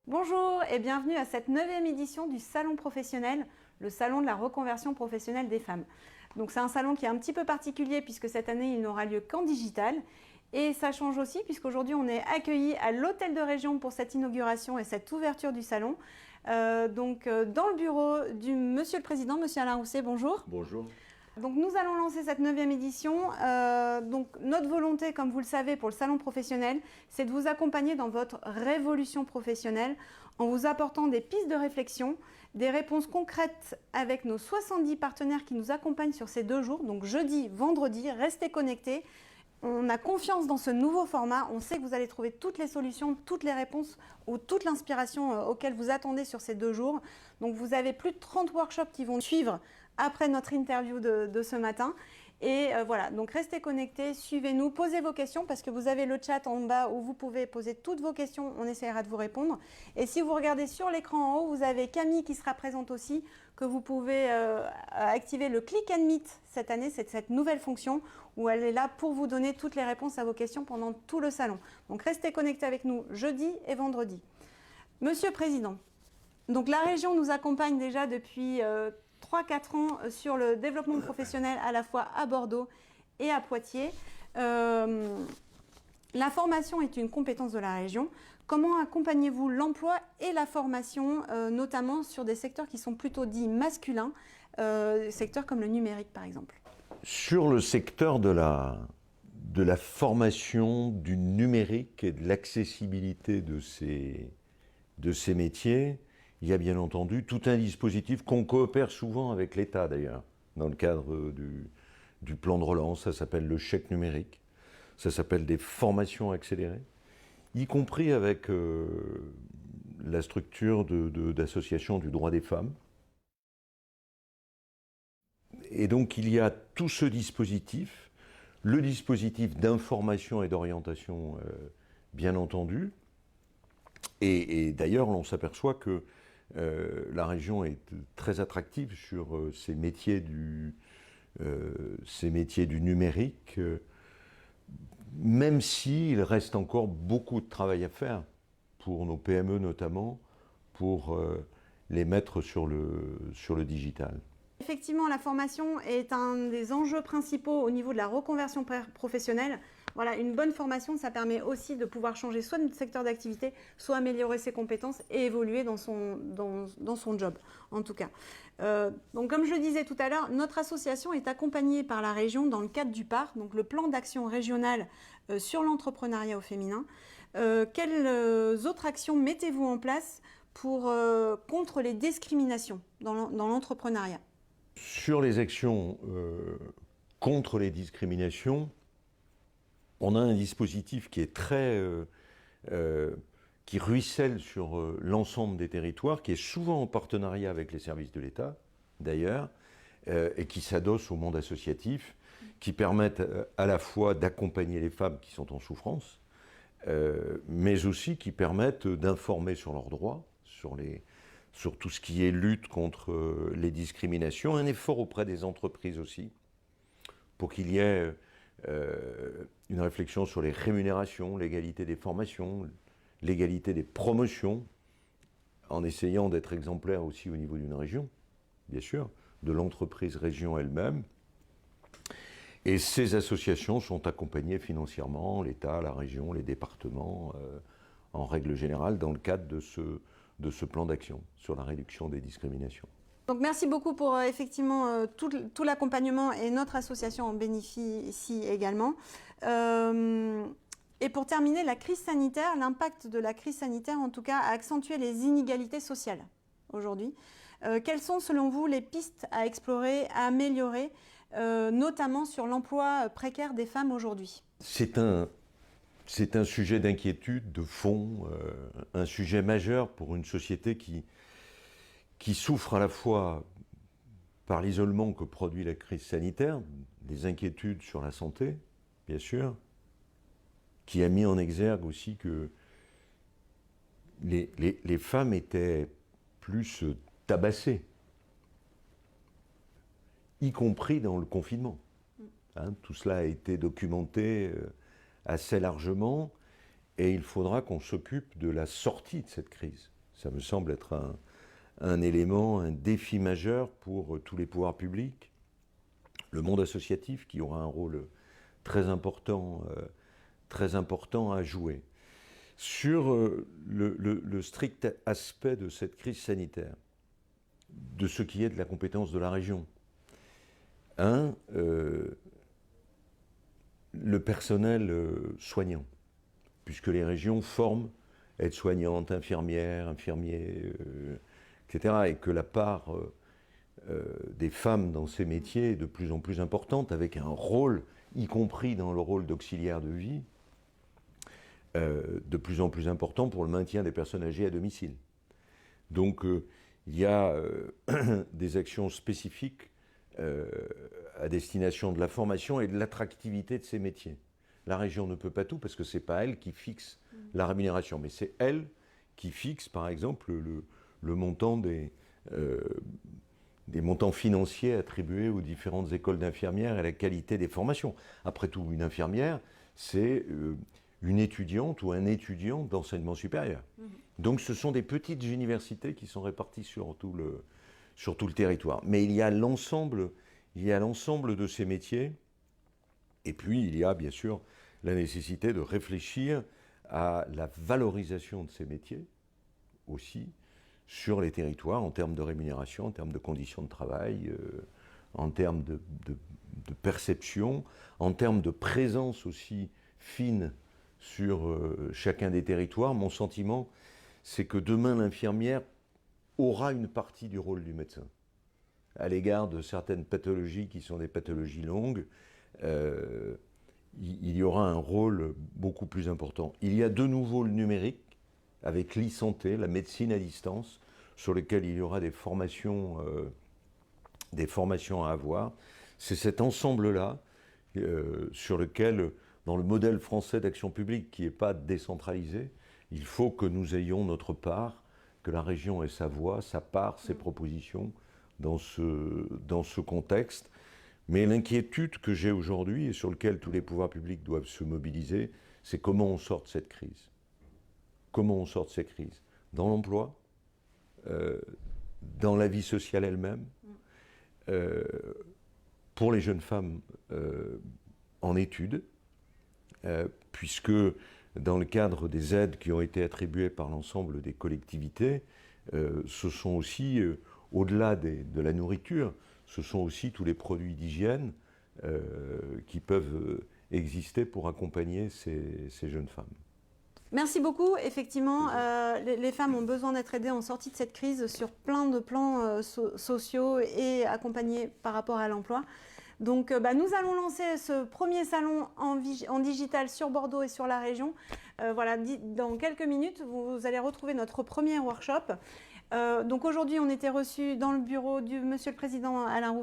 Bonjour et bienvenue à cette 9e édition du Salon professionnel, le salon de la reconversion professionnelle des femmes. Donc c'est un salon qui est un petit peu particulier puisque cette année il n'aura lieu qu'en digital. Et ça change aussi puisqu'aujourd'hui on est accueillis à l'hôtel de région pour cette inauguration et cette ouverture du salon. Dans le bureau du Monsieur le Président, Monsieur Alain Rousset, bonjour. Bonjour. Donc nous allons lancer cette 9e édition. Notre volonté, comme vous le savez, pour le salon professionnel, c'est de vous accompagner dans votre révolution professionnelle en vous apportant des pistes de réflexion, des réponses concrètes avec nos 70 partenaires qui nous accompagnent sur ces 2 jours, donc jeudi, vendredi. Restez connectés. On a confiance dans ce nouveau format. On sait que vous allez trouver toutes les solutions, toutes les réponses ou toute l'inspiration auxquelles vous attendez sur ces 2 jours. Donc vous avez plus de 30 workshops qui vont suivre après notre interview de ce matin. Et voilà, donc restez connectés, suivez-nous, posez vos questions parce que vous avez le chat en bas où vous pouvez poser toutes vos questions, on essaiera de vous répondre. Et si vous regardez sur l'écran en haut, vous avez Camille qui sera présente aussi, que vous pouvez activer le Click and Meet cette année, c'est cette nouvelle fonction où elle est là pour vous donner toutes les réponses à vos questions pendant tout le salon. Donc restez connectés avec nous jeudi et vendredi. Monsieur le Président, donc la région nous accompagne déjà depuis 3-4 ans sur le développement professionnel à la fois à Bordeaux et à Poitiers. La formation est une compétence de la région. Comment accompagnez-vous l'emploi et la formation, notamment sur des secteurs qui sont plutôt dits masculins, secteurs comme le numérique par exemple? Sur le secteur de la formation, du numérique et de l'accessibilité de ces métiers, il y a bien entendu tout un dispositif qu'on coopère souvent avec l'État d'ailleurs, dans le cadre du plan de relance. Ça s'appelle le chèque numérique, ça s'appelle des formations accélérées, y compris avec la structure d'association du droit des femmes. Et donc il y a tout ce dispositif, le dispositif d'information et d'orientation, bien entendu. Et d'ailleurs, on s'aperçoit que la région est très attractive sur ces métiers du numérique, même s'il reste encore beaucoup de travail à faire pour nos PME notamment, pour les mettre sur le digital. Effectivement, la formation est un des enjeux principaux au niveau de la reconversion professionnelle. Voilà, une bonne formation, ça permet aussi de pouvoir changer soit de secteur d'activité, soit améliorer ses compétences et évoluer dans son job, en tout cas. Donc, comme je le disais tout à l'heure, notre association est accompagnée par la région dans le cadre du PAR, donc le plan d'action régional sur l'entrepreneuriat au féminin. Quelles autres actions mettez-vous en place contre les discriminations dans l'entrepreneuriat ? Sur les actions contre les discriminations, on a un dispositif qui est qui ruisselle sur l'ensemble des territoires, qui est souvent en partenariat avec les services de l'État, d'ailleurs, et qui s'adosse au monde associatif, qui permettent à la fois d'accompagner les femmes qui sont en souffrance, mais aussi qui permettent d'informer sur leurs droits, sur tout ce qui est lutte contre les discriminations, un effort auprès des entreprises aussi, pour qu'il y ait une réflexion sur les rémunérations, l'égalité des formations, l'égalité des promotions, en essayant d'être exemplaire aussi au niveau d'une région, bien sûr, de l'entreprise région elle-même. Et ces associations sont accompagnées financièrement, l'État, la région, les départements, en règle générale, dans le cadre de ce plan d'action sur la réduction des discriminations. Donc merci beaucoup pour effectivement tout l'accompagnement et notre association en bénéficie ici également. Et pour terminer, la crise sanitaire, l'impact de la crise sanitaire en tout cas a accentué les inégalités sociales aujourd'hui. Quelles sont selon vous les pistes à explorer, à améliorer, notamment sur l'emploi précaire des femmes aujourd'hui? C'est un sujet d'inquiétude, de fond, un sujet majeur pour une société qui souffre à la fois par l'isolement que produit la crise sanitaire, des inquiétudes sur la santé, bien sûr, qui a mis en exergue aussi que les femmes étaient plus tabassées, y compris dans le confinement. Hein, tout cela a été documenté assez largement, et il faudra qu'on s'occupe de la sortie de cette crise. Ça me semble être un élément, un défi majeur pour tous les pouvoirs publics. Le monde associatif qui aura un rôle très important à jouer. Sur le strict aspect de cette crise sanitaire, de ce qui est de la compétence de la région, le personnel soignant, puisque les régions forment aides-soignantes, infirmières, infirmiers, etc., et que la part des femmes dans ces métiers est de plus en plus importante, avec un rôle, y compris dans le rôle d'auxiliaire de vie, de plus en plus important pour le maintien des personnes âgées à domicile. Donc il y a des actions spécifiques à destination de la formation et de l'attractivité de ces métiers. La région ne peut pas tout parce que ce n'est pas elle qui fixe la rémunération, mais c'est elle qui fixe, par exemple, le montant des montants financiers attribués aux différentes écoles d'infirmières et la qualité des formations. Après tout, une infirmière, c'est une étudiante ou un étudiant d'enseignement supérieur. Donc ce sont des petites universités qui sont réparties sur tout le territoire. Mais il y a l'ensemble de ces métiers, et puis il y a bien sûr la nécessité de réfléchir à la valorisation de ces métiers aussi sur les territoires en termes de rémunération, en termes de conditions de travail, en termes de perception, en termes de présence aussi fine sur chacun des territoires. Mon sentiment, c'est que demain l'infirmière aura une partie du rôle du médecin à l'égard de certaines pathologies qui sont des pathologies longues. Il y aura un rôle beaucoup plus important. Il y a de nouveau le numérique, avec l'e-santé, la médecine à distance, sur lesquelles il y aura des formations à avoir. C'est cet ensemble-là sur lequel, dans le modèle français d'action publique qui n'est pas décentralisé, il faut que nous ayons notre part, que la région ait sa voix, sa part, ses propositions dans ce contexte. Mais l'inquiétude que j'ai aujourd'hui et sur laquelle tous les pouvoirs publics doivent se mobiliser, c'est comment on sort de cette crise. Comment on sort de cette crise ? Dans l'emploi, dans la vie sociale elle-même, pour les jeunes femmes en études, puisque dans le cadre des aides qui ont été attribuées par l'ensemble des collectivités, ce sont aussi, au-delà de la nourriture, ce sont aussi tous les produits d'hygiène qui peuvent exister pour accompagner ces jeunes femmes. Merci beaucoup. Effectivement, les femmes ont besoin d'être aidées en sortie de cette crise sur plein de plans sociaux et accompagnées par rapport à l'emploi. Donc, nous allons lancer ce premier salon en digital sur Bordeaux et sur la région. Voilà, dans quelques minutes, vous allez retrouver notre premier workshop. Donc aujourd'hui, on était reçus dans le bureau du Monsieur le Président Alain Rousseau.